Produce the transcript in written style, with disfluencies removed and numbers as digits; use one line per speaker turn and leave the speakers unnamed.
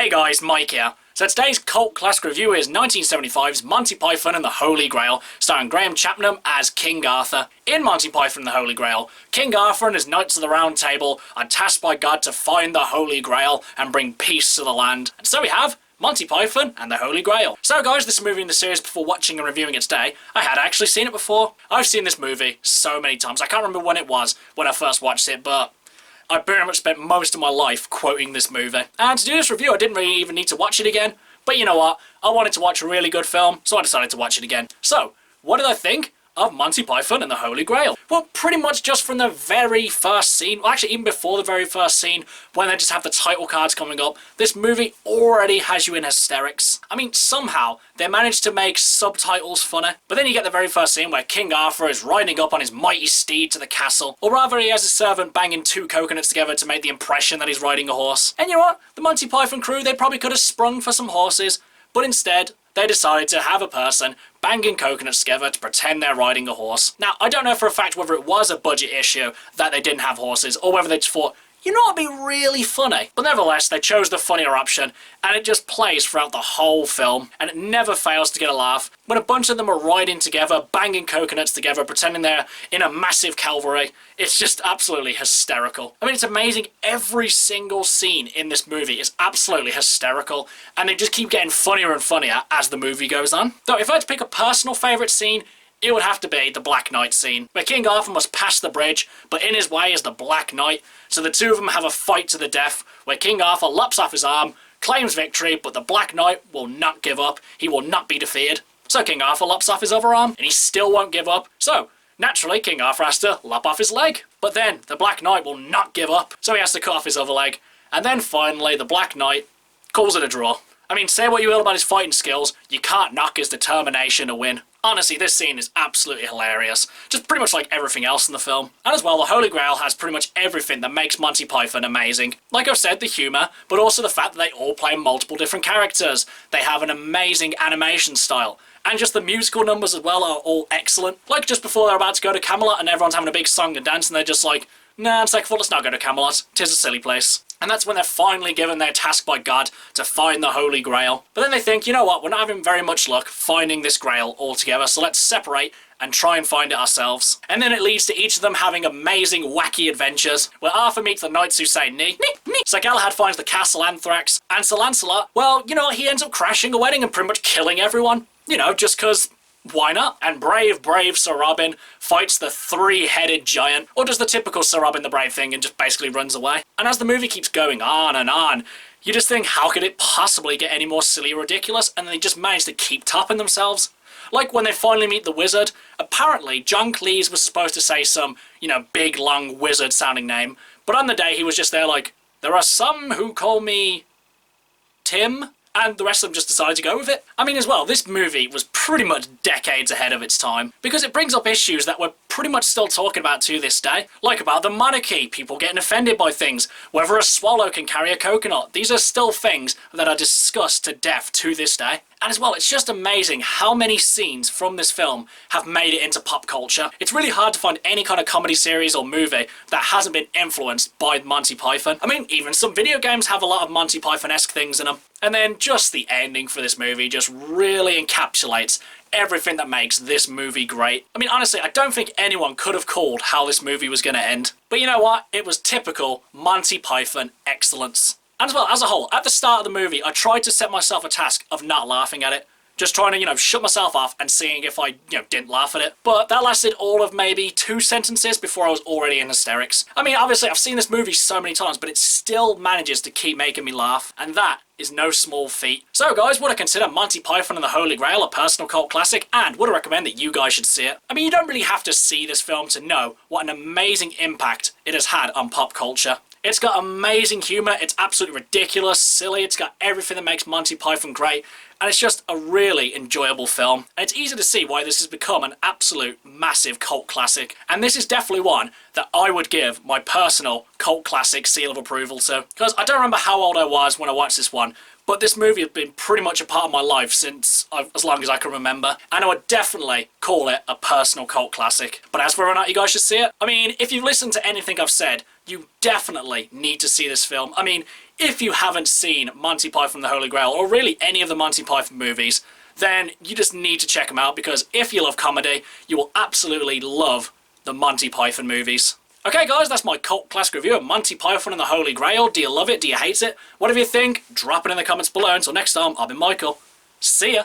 Hey guys, Mike here. So today's cult classic review is 1975's Monty Python and the Holy Grail, starring Graham Chapman as King Arthur. In Monty Python and the Holy Grail, King Arthur and his Knights of the Round Table are tasked by God to find the Holy Grail and bring peace to the land. And so we have Monty Python and the Holy Grail. So guys, this movie in the series before watching and reviewing it today, I had actually seen it before. I've seen this movie so many times. I can't remember when it was when I first watched it, but I pretty much spent most of my life quoting this movie. And to do this review, I didn't really even need to watch it again. But you know what? I wanted to watch a really good film, so I decided to watch it again. So, what did I think of Monty Python and the Holy Grail? Well, pretty much just from the very first scene, well actually even before the very first scene, when they just have the title cards coming up, this movie already has you in hysterics. I mean, somehow, they managed to make subtitles funny, but then you get the very first scene where King Arthur is riding up on his mighty steed to the castle, or rather he has his servant banging two coconuts together to make the impression that he's riding a horse. And you know what? The Monty Python crew, they probably could have sprung for some horses, but instead, they decided to have a person banging coconuts together to pretend they're riding a horse. Now, I don't know for a fact whether it was a budget issue that they didn't have horses, or whether they just thought, you know, it'd be really funny. But nevertheless, they chose the funnier option, and it just plays throughout the whole film, and it never fails to get a laugh. When a bunch of them are riding together, banging coconuts together, pretending they're in a massive cavalry, it's just absolutely hysterical. I mean, it's amazing. Every single scene in this movie is absolutely hysterical, and they just keep getting funnier and funnier as the movie goes on. Though, if I had to pick a personal favourite scene, it would have to be the Black Knight scene, where King Arthur must pass the bridge, but in his way is the Black Knight, so the two of them have a fight to the death, where King Arthur lops off his arm, claims victory, but the Black Knight will not give up, he will not be defeated. So King Arthur lops off his other arm, and he still won't give up, so naturally King Arthur has to lop off his leg. But then, the Black Knight will not give up, so he has to cut off his other leg, and then finally the Black Knight calls it a draw. I mean, say what you will about his fighting skills, you can't knock his determination to win. Honestly, this scene is absolutely hilarious. Just pretty much like everything else in the film. And as well, the Holy Grail has pretty much everything that makes Monty Python amazing. Like I've said, the humour, but also the fact that they all play multiple different characters. They have an amazing animation style. And just the musical numbers as well are all excellent. Like just before they're about to go to Camelot and everyone's having a big song and dance and they're just like, nah, it's like, well, let's not go to Camelot. 'Tis a silly place. And that's when they're finally given their task by God to find the Holy Grail. But then they think, you know what, we're not having very much luck finding this Grail altogether, so let's separate and try and find it ourselves. And then it leads to each of them having amazing, wacky adventures, where Arthur meets the knights who say, nee, nee, nee. Sir Galahad finds the castle Anthrax, and Sir Lancelot, well, you know what, he ends up crashing a wedding and pretty much killing everyone. You know, just because why not? And brave Sir Robin fights the three-headed giant, or does the typical Sir Robin the Brave thing and just basically runs away. And as the movie keeps going on and on, you just think, how could it possibly get any more silly or ridiculous? And they just manage to keep topping themselves. Like when they finally meet the wizard, apparently John Cleese was supposed to say some, you know, big, long wizard-sounding name, but on the day he was just there like, there are some who call me Tim? And the rest of them just decided to go with it. I mean, as well, this movie was pretty much decades ahead of its time, because it brings up issues that we're pretty much still talking about to this day. Like about the monarchy, people getting offended by things, whether a swallow can carry a coconut. These are still things that are discussed to death to this day. And as well, it's just amazing how many scenes from this film have made it into pop culture. It's really hard to find any kind of comedy series or movie that hasn't been influenced by Monty Python. I mean, even some video games have a lot of Monty Python-esque things in them. And then just the ending for this movie just really encapsulates everything that makes this movie great. I mean, honestly, I don't think anyone could have called how this movie was going to end. But you know what? It was typical Monty Python excellence. And as well, as a whole, at the start of the movie, I tried to set myself a task of not laughing at it. Just trying to, you know, shut myself off and seeing if I, you know, didn't laugh at it. But that lasted all of maybe 2 sentences before I was already in hysterics. I mean, obviously, I've seen this movie so many times, but it still manages to keep making me laugh. And that is no small feat. So guys, would I consider Monty Python and the Holy Grail a personal cult classic? And would I recommend that you guys should see it? I mean, you don't really have to see this film to know what an amazing impact it has had on pop culture. It's got amazing humour, it's absolutely ridiculous, silly, it's got everything that makes Monty Python great, and it's just a really enjoyable film. And it's easy to see why this has become an absolute massive cult classic, and this is definitely one that I would give my personal cult classic seal of approval to. Because I don't remember how old I was when I watched this one, but this movie has been pretty much a part of my life since as long as I can remember, and I would definitely call it a personal cult classic. But as for whether or not you guys should see it, I mean, if you've listened to anything I've said, you definitely need to see this film. I mean, if you haven't seen Monty Python and the Holy Grail, or really any of the Monty Python movies, then you just need to check them out, because if you love comedy, you will absolutely love the Monty Python movies. Okay guys, that's my cult classic review of Monty Python and the Holy Grail. Do you love it? Do you hate it? Whatever you think, drop it in the comments below. Until next time, I've been Michael. See ya!